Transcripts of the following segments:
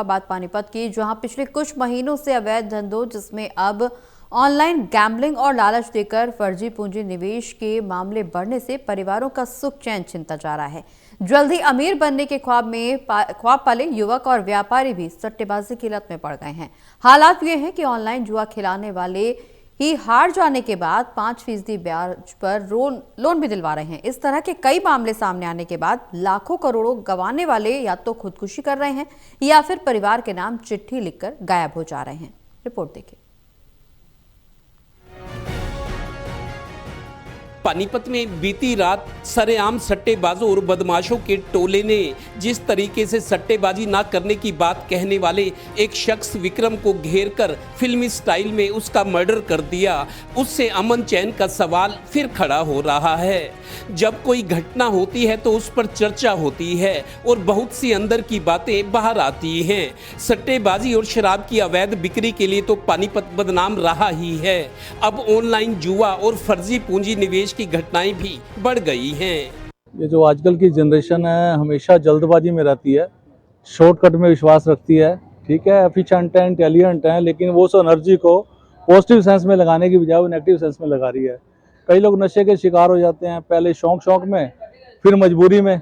बात पानीपत की, जहां पिछले कुछ महीनों से अवैध धंधों जिसमें अब ऑनलाइन गैम्बलिंग और लालच देकर फर्जी पूंजी निवेश के मामले बढ़ने से परिवारों का सुख चैन छिनता जा रहा है। जल्दी अमीर बनने के ख्वाब पाले युवक और व्यापारी भी सट्टेबाजी की लत में पड़ गए हैं। हालात ये हैं कि ऑनलाइन जुआ खिलाने वाले ही हार जाने के बाद 5% ब्याज पर लोन भी दिलवा रहे हैं। इस तरह के कई मामले सामने आने के बाद लाखों करोड़ों गंवाने वाले या तो खुदकुशी कर रहे हैं या फिर परिवार के नाम चिट्ठी लिखकर गायब हो जा रहे हैं। रिपोर्ट देखिए। पानीपत में बीती रात सरेआम सट्टेबाजों और बदमाशों के टोले ने जिस तरीके से सट्टेबाजी ना करने की बात कहने वाले एक शख्स विक्रम को घेरकर फिल्मी स्टाइल में उसका मर्डर कर दिया, उससे अमन चैन का सवाल फिर खड़ा हो रहा है। जब कोई घटना होती है तो उस पर चर्चा होती है और बहुत सी अंदर की बातें बाहर आती हैं। सट्टेबाजी और शराब की अवैध बिक्री के लिए तो पानीपत बदनाम रहा ही है। अब ऑनलाइन जुआ और फर्जी पूंजी निवेश की घटनाएं भी बढ़ गई हैं। ये जो आजकल की जनरेशन है हमेशा जल्दबाजी में रहती है, शॉर्टकट में विश्वास रखती है। ठीक है, एफिशिएंट है, इंटेलिजेंट है, लेकिन वो उस एनर्जी को पॉजिटिव सेंस में लगाने की बजाय वो नेगेटिव सेंस में लगा रही है। कई लोग नशे के शिकार हो जाते हैं, पहले शौक में, फिर मजबूरी में।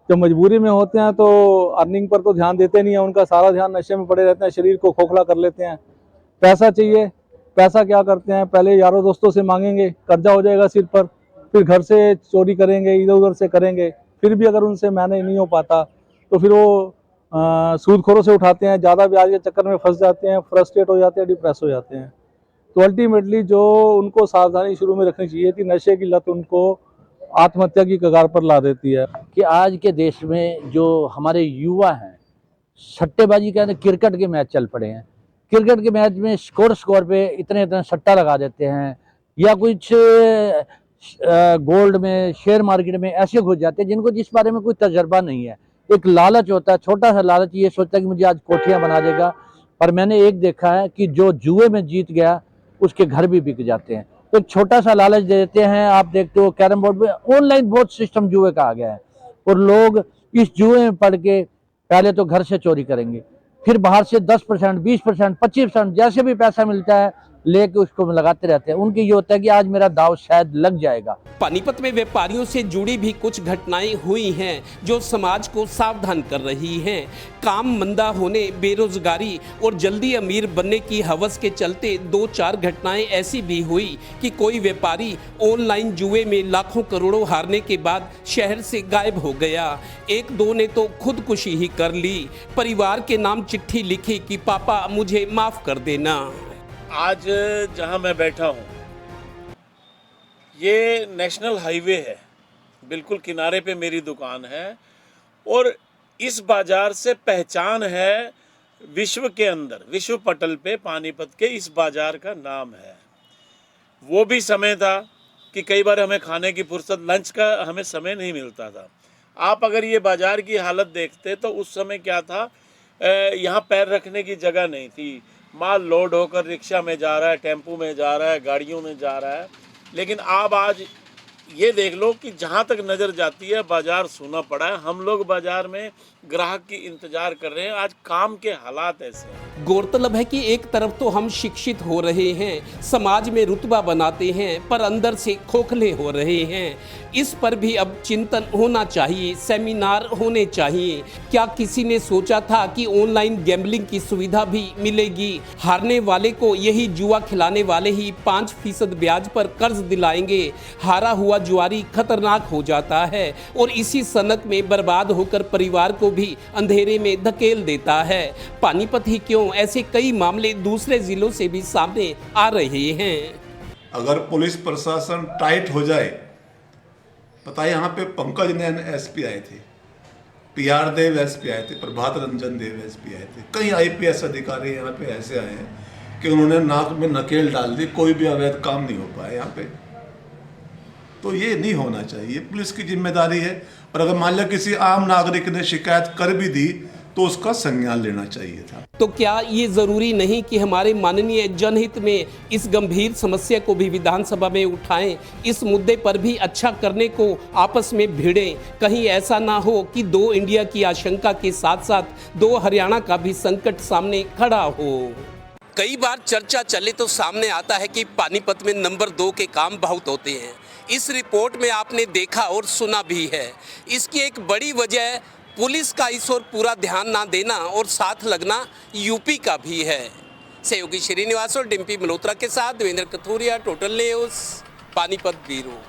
जब मजबूरी में होते हैं तो अर्निंग पर तो ध्यान देते नहीं है, उनका सारा ध्यान नशे में पड़े रहते हैं, शरीर को खोखला कर लेते हैं। पैसा चाहिए, पैसा क्या करते हैं, पहले यारों दोस्तों से मांगेंगे, कर्जा हो जाएगा सिर पर, फिर घर से चोरी करेंगे, इधर उधर से करेंगे, फिर भी अगर उनसे मैनेज नहीं हो पाता तो फिर वो सूदखोरों से उठाते हैं, ज़्यादा ब्याज के चक्कर में फंस जाते हैं, फ्रस्ट्रेट हो जाते हैं, डिप्रेस हो जाते हैं। तो अल्टीमेटली जो उनको सावधानी शुरू में रखनी चाहिए थी, नशे की लत उनको आत्महत्या की कगार पर ला देती है। कि आज के देश में जो हमारे युवा हैं सट्टेबाजी के अंदर क्रिकेट के मैच चल पड़े हैं। क्रिकेट के मैच में स्कोर पे इतने सट्टा लगा देते हैं, या कुछ गोल्ड में, शेयर मार्केट में ऐसे घुस जाते हैं जिनको जिस बारे में कोई तजर्बा नहीं है। एक लालच होता है, छोटा सा लालच, ये सोचता है कि मुझे आज कोठियां बना देगा। पर मैंने एक देखा है कि जो जुए में जीत गया उसके घर भी बिक जाते हैं। एक छोटा सा लालच दे देते हैं। आप देखते हो कैरम बोर्ड पे ऑनलाइन बहुत सिस्टम जुए का आ गया है, और लोग इस जुए में पड़ के पहले तो घर से चोरी करेंगे, फिर बाहर से 10%, 20%, 25% जैसे भी पैसा मिलता है लेके उसको लगाते रहते हैं। उनकी ये होता है कि आज मेरा दाव शायद लग जाएगा। पानीपत में व्यापारियों से जुड़ी भी कुछ घटनाएं हुई हैं जो समाज को सावधान कर रही हैं। काम मंदा होने, बेरोजगारी और जल्दी अमीर बनने की हवस के चलते 2-4 घटनाएं ऐसी भी हुई कि कोई व्यापारी ऑनलाइन जुए में लाखों करोड़ों हारने के बाद शहर से गायब हो गया। 1-2 ने तो खुदकुशी ही कर ली, परिवार के नाम चिट्ठी लिखी कि पापा मुझे माफ कर देना। आज जहां मैं बैठा हूं ये नेशनल हाईवे है, बिल्कुल किनारे पे मेरी दुकान है, और इस बाज़ार से पहचान है विश्व के अंदर, विश्व पटल पे पानीपत के इस बाज़ार का नाम है। वो भी समय था कि कई बार हमें खाने की फुर्सत, लंच का हमें समय नहीं मिलता था। आप अगर ये बाज़ार की हालत देखते तो उस समय क्या था, यहाँ पैर रखने की जगह नहीं थी। माल लोड होकर रिक्शा में जा रहा है, टेम्पू में जा रहा है, गाड़ियों में जा रहा है। लेकिन आप आज ये देख लो कि जहाँ तक नज़र जाती है बाज़ार सूना पड़ा है। हम लोग बाज़ार में ग्राहक की इंतजार कर रहे हैं। आज काम के हालात ऐसे हैं। गौरतलब है कि एक तरफ तो हम शिक्षित हो रहे हैं, समाज में रुतबा बनाते हैं, पर अंदर से खोखले हो रहे हैं। इस पर भी अब चिंतन होना चाहिए, सेमिनार होने चाहिए। क्या किसी ने सोचा था कि ऑनलाइन गैम्बलिंग की सुविधा भी मिलेगी? हारने वाले को यही जुआ खिलाने वाले ही 5% ब्याज पर कर्ज दिलाएंगे। हारा हुआ जुआरी खतरनाक हो जाता है और इसी सनक में बर्बाद होकर परिवार को भी अंधेरे में धकेल देता है। पानीपत ही क्यों, ऐसे कई मामले दूसरे जिलों से भी सामने आ रहे हैं। अगर पुलिस प्रशासन टाइट हो जाए, पता है यहाँ पे पंकज नैन एसपी आए थे, PR देव एसपी आए थे, प्रभात रंजन देव एसपी आए थे, कई IPS अधिकारी यहाँ पे ऐसे आए हैं कि उन्होंने नाक में नकेल डाल दी, कोई भी अवैध काम नहीं हो पाया यहाँ पे। तो ये नहीं होना चाहिए, पुलिस की जिम्मेदारी है। और अगर मान लिया किसी आम नागरिक ने शिकायत कर भी दी तो उसका संज्ञान लेना चाहिए था। तो क्या ये जरूरी नहीं कि हमारे माननीय जनहित में इस गंभीर समस्या को भी विधानसभा में उठाएं, इस मुद्दे पर भी अच्छा करने को आपस में भिड़ें? कहीं ऐसा ना हो कि 2 इंडिया की आशंका के साथ साथ 2 हरियाणा का भी संकट सामने खड़ा हो। कई बार चर्चा चले तो सामने आता है कि पानीपत में नंबर 2 के काम बहुत होते हैं। इस रिपोर्ट में आपने देखा और सुना भी है। इसकी एक बड़ी वजह पुलिस का इस ओर पूरा ध्यान ना देना और साथ लगना यूपी का भी है। सहयोगी श्रीनिवास और डिम्पी मल्होत्रा के साथ Devendra Kathuria, total news, Panipat bureau.